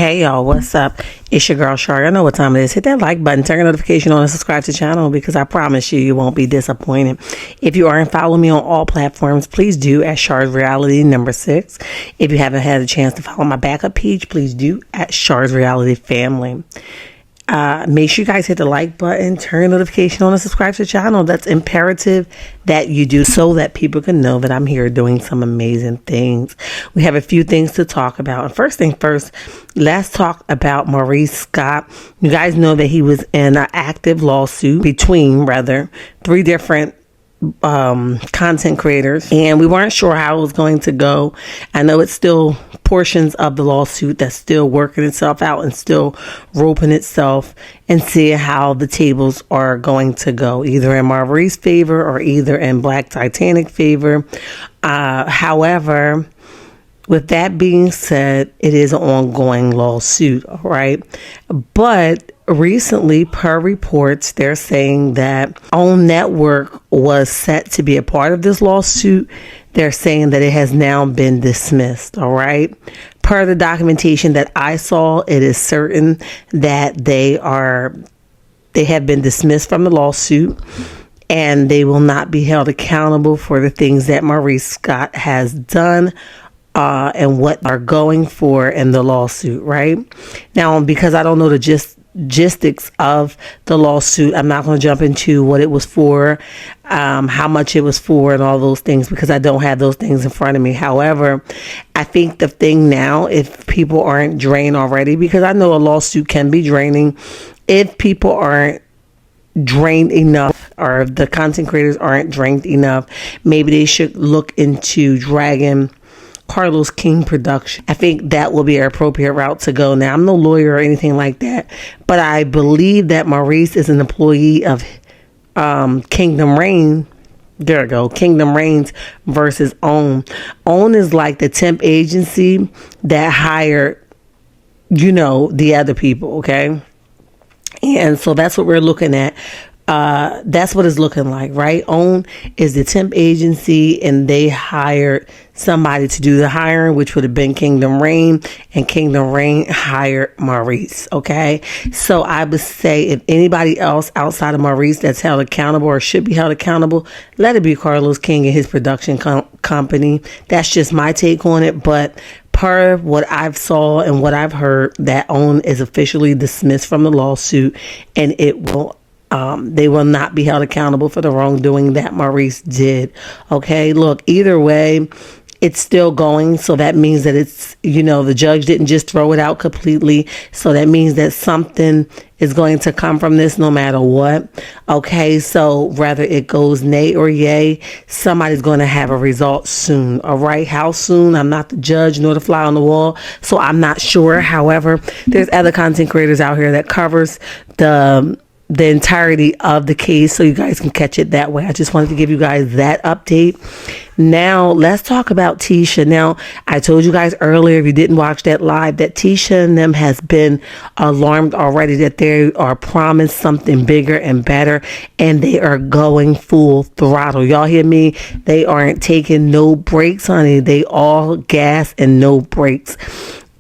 Hey y'all, what's up? It's your girl Shar. I know what time it is. Hit that like button, turn the notification on, and subscribe to the channel because I promise you won't be disappointed. If you aren't following me on all platforms, please do at Shar's Reality number 6. If you haven't had a chance to follow my backup page, please do at Shar's Reality Family. Make sure you guys hit the like button, turn the notification on, and subscribe to the channel. That's imperative that you do so that people can know that I'm here doing some amazing things. We have a few things to talk about. And first thing first, let's talk about Maurice Scott. You guys know that he was in an active lawsuit between, 3 different content creators, and we weren't sure how it was going to go. I know it's still portions of the lawsuit that's still working itself out and still roping itself and seeing how the tables are going to go, either in Maurice's favor or either in Black Titanic favor. However, with that being said, it is an ongoing lawsuit, all right? But recently, per reports, they're saying that OWN Network was set to be a part of this lawsuit. They're saying that it has now been dismissed, all right? Per the documentation that I saw, it is certain that they have been dismissed from the lawsuit, and they will not be held accountable for the things that Maurice Scott has done and what are going for in the lawsuit, right? Now, because I don't know the logistics of the lawsuit, I'm not going to jump into what it was for, how much it was for, and all those things, because I don't have those things in front of me. However, I think the thing now, if people aren't drained already, because I know a lawsuit can be draining, if people aren't drained enough, or if the content creators aren't drained enough, maybe they should look into dragging Carlos King production. I think that will be an appropriate route to go. Now, I'm no lawyer or anything like that, but I believe that Maurice is an employee of Kingdom Reign. There we go. Kingdom Reigns versus OWN. OWN is like the temp agency that hired, the other people, okay? And so that's what we're looking at. That's what it's looking like, right? OWN is the temp agency, and they hired somebody to do the hiring, which would have been Kingdom Reign, and Kingdom Reign hired Maurice, okay? So I would say if anybody else outside of Maurice that's held accountable or should be held accountable, let it be Carlos King and his production company. That's just my take on it, but per what I've saw and what I've heard, that OWN is officially dismissed from the lawsuit, and it will they will not be held accountable for the wrongdoing that Maurice did. Okay, look, either way, it's still going. So that means that it's, the judge didn't just throw it out completely. So that means that something is going to come from this no matter what. Okay, so whether it goes nay or yay, somebody's going to have a result soon. All right, how soon? I'm not the judge nor the fly on the wall, so I'm not sure. However, there's other content creators out here that covers the entirety of the case, so you guys can catch it that way. I just wanted to give you guys that update. Now, let's talk about Tisha. Now, I told you guys earlier, if you didn't watch that live, that Tisha and them has been alarmed already that they are promised something bigger and better, and they are going full throttle. Y'all hear me? They aren't taking no breaks, honey. They all gas and no brakes.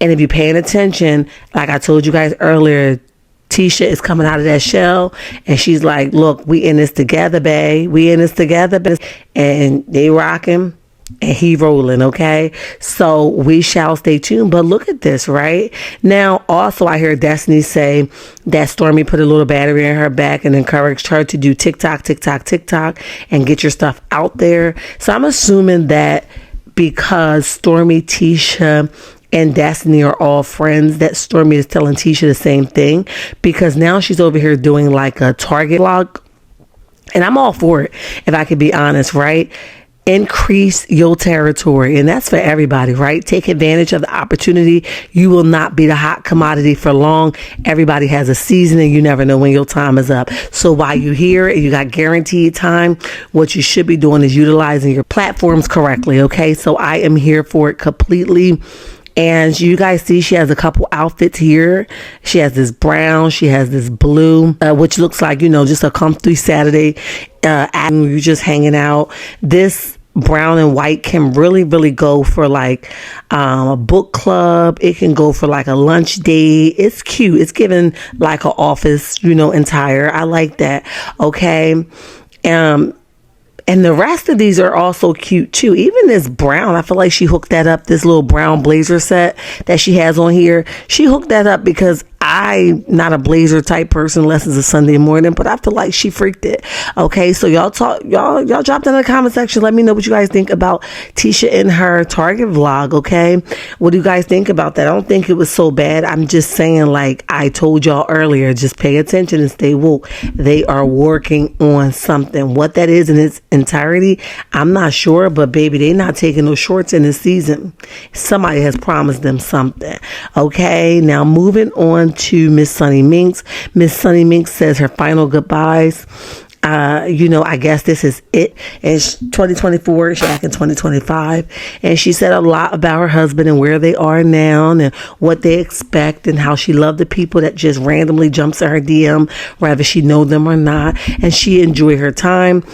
And if you're paying attention, like I told you guys earlier, Tisha is coming out of that shell, and she's like, look, we in this together, babe. We in this together, babe. And they rocking and he rolling, okay? So we shall stay tuned. But look at this, right? Now, also, I hear Destiny say that Stormy put a little battery in her back and encouraged her to do TikTok, and get your stuff out there. So I'm assuming that because Stormy, Tisha, and Destiny are all friends, that Stormy is telling Tisha the same thing, because now she's over here doing like a Target vlog, and I'm all for it, if I could be honest, right? Increase your territory, and that's for everybody, right? Take advantage of the opportunity. You will not be the hot commodity for long. Everybody has a season, and you never know when your time is up. So while you're here and you got guaranteed time, what you should be doing is utilizing your platforms correctly, okay? So I am here for it completely. And you guys see she has a couple outfits here. She has this brown, she has this blue, which looks like, just a comfy Saturday, you're just hanging out. This brown and white can really, really go for like a book club. It can go for like a lunch date. It's cute. It's given like an office, attire. I like that. Okay. And the rest of these are also cute too. Even this brown, I feel like she hooked that up. This little brown blazer set that she has on here. She hooked that up because I'm not a blazer type person unless it's a Sunday morning, but I feel like she freaked it. Okay, so y'all drop down in the comment section. Let me know what you guys think about Tisha in her Target vlog. Okay, what do you guys think about that? I don't think it was so bad. I'm just saying, like I told y'all earlier, just pay attention and stay woke. They are working on something. What that is in its entirety, I'm not sure, but baby, they not taking no shorts in this season. Somebody has promised them something. Okay, now moving on to Miss Sunni Minks. Miss Sunni Minks says her final goodbyes. I guess this is it. It's 2024. She's back in 2025. And she said a lot about her husband and where they are now and what they expect and how she loved the people that just randomly jumps in her DM, whether she know them or not. And she enjoyed her time.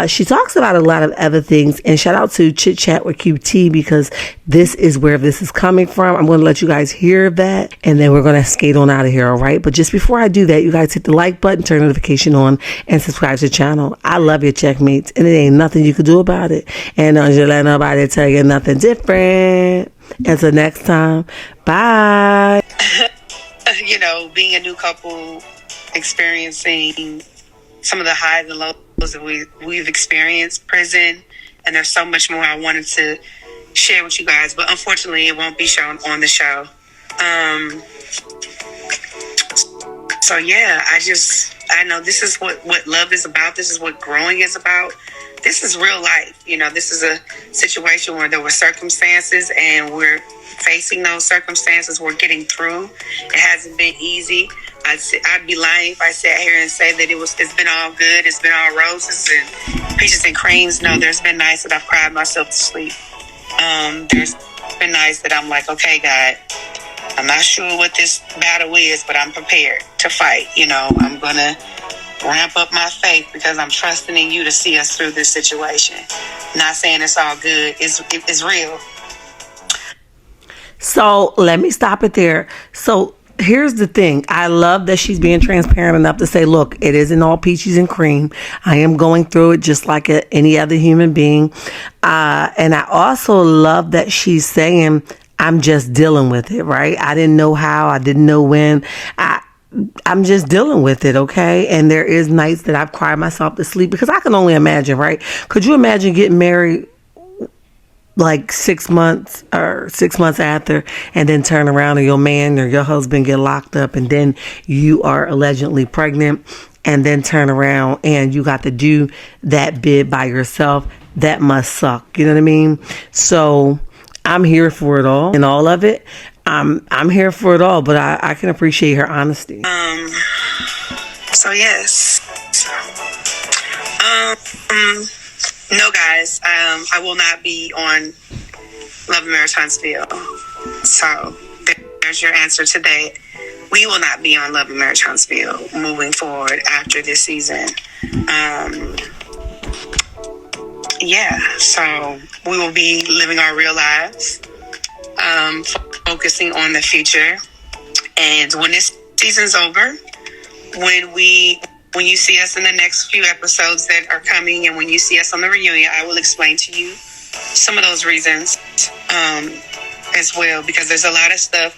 She talks about a lot of other things, and shout out to Chit Chat with QT because this is where this is coming from. I'm going to let you guys hear that, and then we're going to skate on out of here, all right? But just before I do that, you guys hit the like button, turn notification on, and subscribe to the channel. I love your checkmates, and it ain't nothing you can do about it. And don't you let nobody tell you nothing different. Until next time, bye. Being a new couple, experiencing some of the highs and lows that we've experienced, prison, and there's so much more I wanted to share with you guys, but unfortunately it won't be shown on the show. So yeah, I know this is what love is about. This is what growing is about. This is real life. This is a situation where there were circumstances and we're facing those circumstances. We're getting through. It hasn't been easy. I'd be lying if I sat here and say that it's been all good. It's been all roses and peaches and creams. No, there's been nights that I've cried myself to sleep. There's been nights that I'm like, okay, God, I'm not sure what this battle is, but I'm prepared to fight. I'm going to ramp up my faith because I'm trusting in you to see us through this situation. Not saying it's all good. It's real. So let me stop it there. So here's the thing. I love that she's being transparent enough to say, look, it isn't all peaches and cream. I am going through it just like any other human being. And I also love that she's saying, I'm just dealing with it, right? I didn't know how. I didn't know when. I'm just dealing with it, okay? And there is nights that I've cried myself to sleep because I can only imagine, right? Could you imagine getting married like 6 months or 6 months after and then turn around and your man or your husband get locked up and then you are allegedly pregnant and then turn around and you got to do that bid by yourself? That must suck. You know what I mean? So I'm here for it all and all of it. I'm here for it all, but I can appreciate her honesty. So yes. No, guys, I will not be on Love and Marriage Huntsville. So there's your answer today. We will not be on Love and Marriage Huntsville moving forward after this season. So we will be living our real lives, focusing on the future. And when this season's over, when you see us in the next few episodes that are coming and when you see us on the reunion, I will explain to you some of those reasons as well, because there's a lot of stuff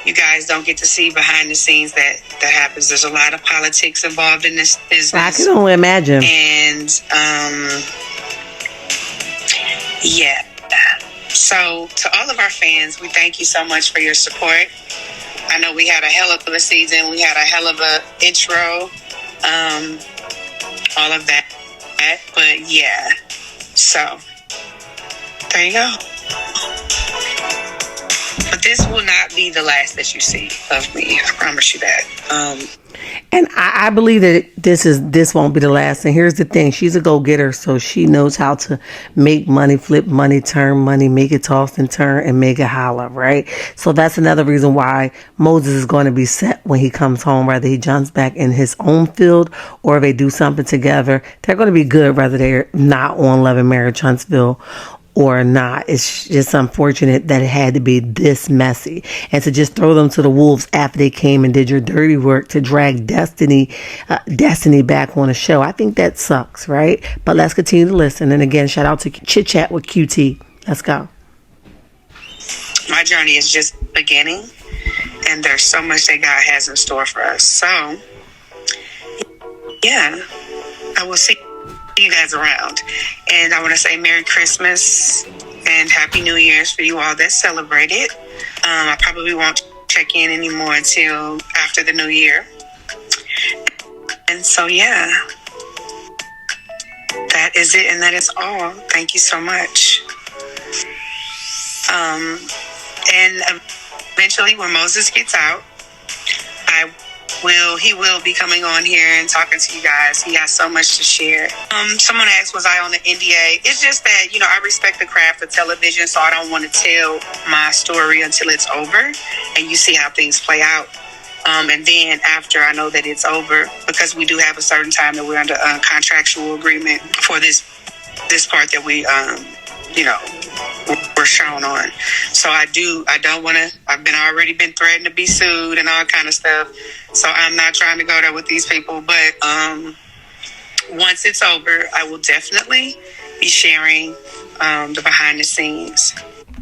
you guys don't get to see behind the scenes that happens. There's a lot of politics involved in this business. I can only imagine. And so to all of our fans, we thank you so much for your support. I know we had a hell of a season. We had a hell of a intro. All of that. But yeah. So there you go. But this will not be the last that you see of me. I promise you that. And I believe that this won't be the last. And here's the thing. She's a go-getter, so she knows how to make money, flip money, turn money, make it toss and turn, and make it holler, right? So that's another reason why Moses is going to be set when he comes home, whether he jumps back in his own field or if they do something together. They're going to be good whether they're not on Love and Marriage Huntsville or not. It's just unfortunate that it had to be this messy, and to just throw them to the wolves after they came and did your dirty work to drag Destiny back on a show. I think that sucks, right? But let's continue to listen. And again, shout out to Chit Chat with QT. Let's go. My journey is just beginning, and there's so much that God has in store for us. So, yeah, I will see you guys around. And I want to say Merry Christmas and Happy New Year's for you all that celebrate it. I probably won't check in anymore until after the new year. And so, yeah, that is it, and that is all. Thank you so much. And eventually when Moses gets out, he will be coming on here and talking to you guys. He has so much to share. Someone asked, was I on the NDA? It's just that, I respect the craft of television, so I don't want to tell my story until it's over and you see how things play out. And then after I know that it's over, because we do have a certain time that we're under a contractual agreement for this part that we, we're shown on. So I've already been threatened to be sued and all kind of stuff. So I'm not trying to go there with these people. But once it's over, I will definitely be sharing the behind the scenes.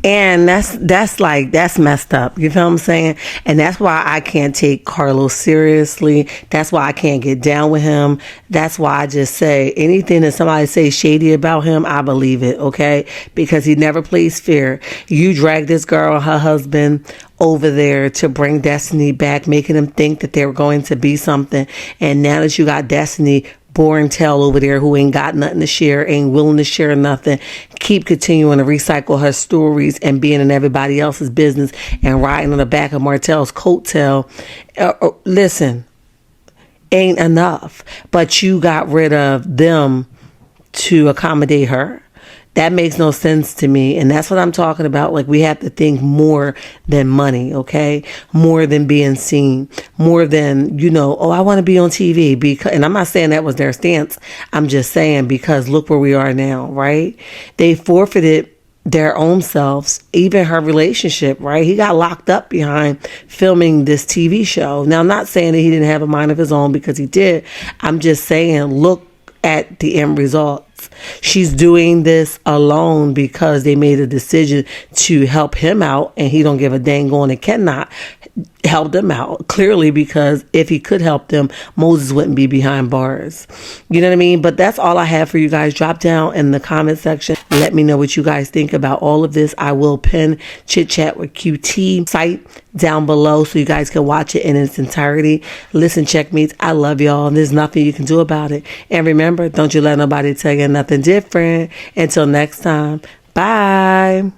And that's messed up. You feel what I'm saying? And that's why I can't take Carlos seriously. That's why I can't get down with him. That's why I just say anything that somebody says shady about him, I believe it, okay? Because he never plays fair. You drag this girl, her husband, over there to bring Destiny back, making them think that they were going to be something. And now that you got Destiny boring tail over there who ain't got nothing to share, ain't willing to share nothing, keep continuing to recycle her stories and being in everybody else's business and riding on the back of Martell's coattail. Listen, ain't enough. But you got rid of them to accommodate her. That makes no sense to me. And that's what I'm talking about. Like, we have to think more than money, okay? More than being seen. More than, I want to be on TV. And I'm not saying that was their stance. I'm just saying because look where we are now, right? They forfeited their own selves, even her relationship, right? He got locked up behind filming this TV show. Now, I'm not saying that he didn't have a mind of his own, because he did. I'm just saying, look at the end results. She's doing this alone because they made a decision to help him out, and he don't give a dang on and cannot help them out. Clearly, because if he could help them, Moses wouldn't be behind bars. You know what I mean? But that's all I have for you guys. Drop down in the comment section. Let me know what you guys think about all of this. I will pin Chit Chat with QT site down below so you guys can watch it in its entirety. Listen, checkmates, I love y'all, and there's nothing you can do about it. And remember, don't you let nobody tell you nothing different. Until next time, bye.